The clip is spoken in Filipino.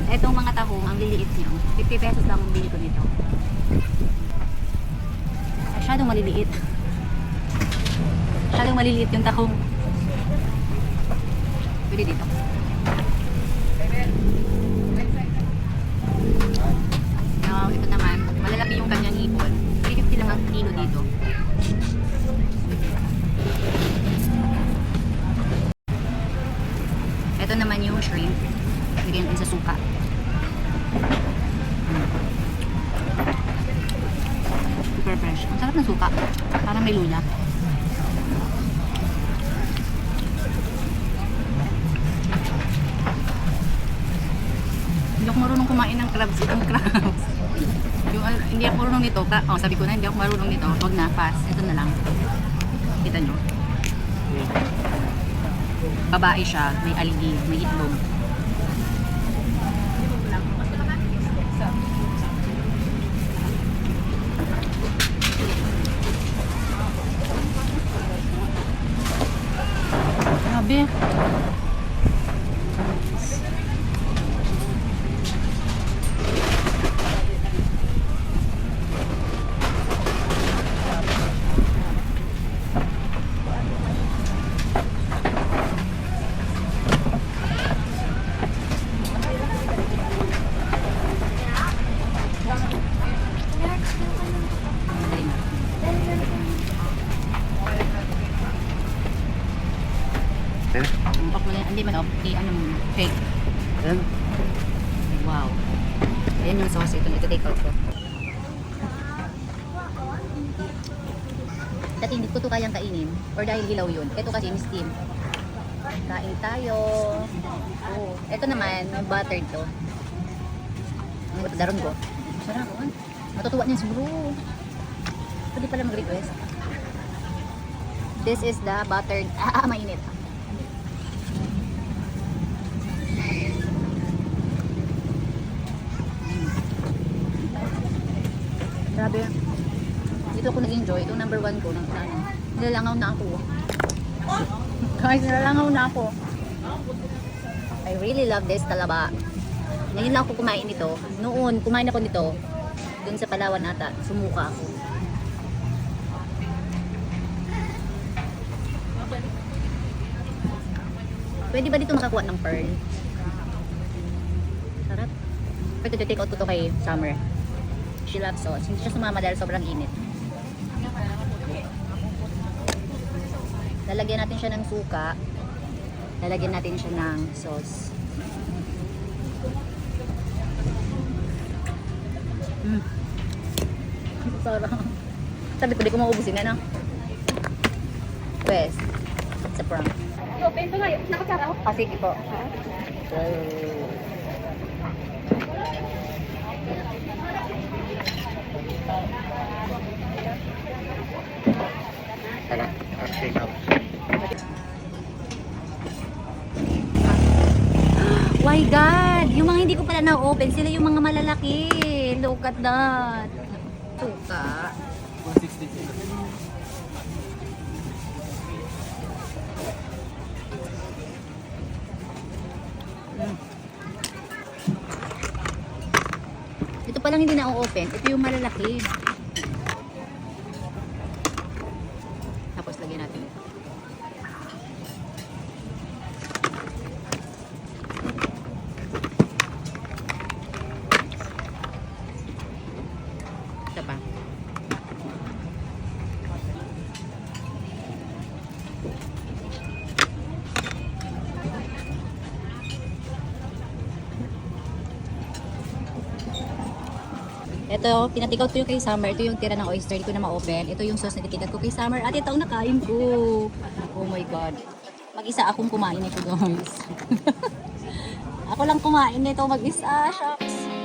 Etong mga tahong, ang liliit niyo. 50 pesos lang ang bili ko nito. Masyadong maliliit. Masyadong maliliit yung tahong. Pwede dito. Now, ito naman, malalaki yung kanyang ipon. 350 lang ang kilo dito. Ito naman yung shrimp. Lagyan natin sa suka. Super fresh. Ang sarap ng suka. Parang may luya. Hindi ako marunong kumain ng crabs. Itong crabs. Hindi ako marunong nito. Sabi ko na, hindi ako marunong nito. Huwag na, pass. Ito na lang. Kita nyo. Babae siya. May aligi. May itlog. Grabe. Off mo na, hindi man off, ano mo, fake. Ayan. Wow. Ayan yung sauce, ito take out ko. Dati hindi ko ito kayang kainin, or dahil hilaw yun. Ito kasi steam. Kain tayo. Oh, ito naman, yung buttered to. Ang daron ko. Sarap. Matutuwa niya siguro. Pwede pala mag-request. This is the buttered, mainit. Grabe. Dito ako nag-enjoy. Itong number 1 ko. Nilalangaw na ako. Guys, nilalangaw na ako. I really love this talaba. Ngayon lang ako kumain nito. Noon, kumain ako nito. Doon sa Palawan ata. Sumuka ako. Pwede ba dito makakuha ng pearl? Sarap. Pwede take out ko to kay Summer. She loves sauce. Hindi siya sumama dahil sobrang init. Lalagyan natin siya ng suka. Lalagyan natin siya ng sauce. Sarap. Sabi ko, di ko maubusin na, no? Pues, it's a prank. Open to ngayon. Nakasaraw. Sige po. Tara, take out. My God! Yung mga hindi ko pala na-open, sila yung mga malalaki. Look at that. Suka. 160. Ito palang hindi na-open. Ito yung malalaki. Tapos lagyan natin ito. Ito pa. Ito, pinatikaw ko yung kay Summer. Ito yung tira ng oyster. Hindi ko na ma-open. Ito yung sauce na titikat ko kay Summer. At ito ang nakain ko. Oh my God. Mag-isa akong kumain nito, guys. Ako lang kumain nito mag-isa. Shucks.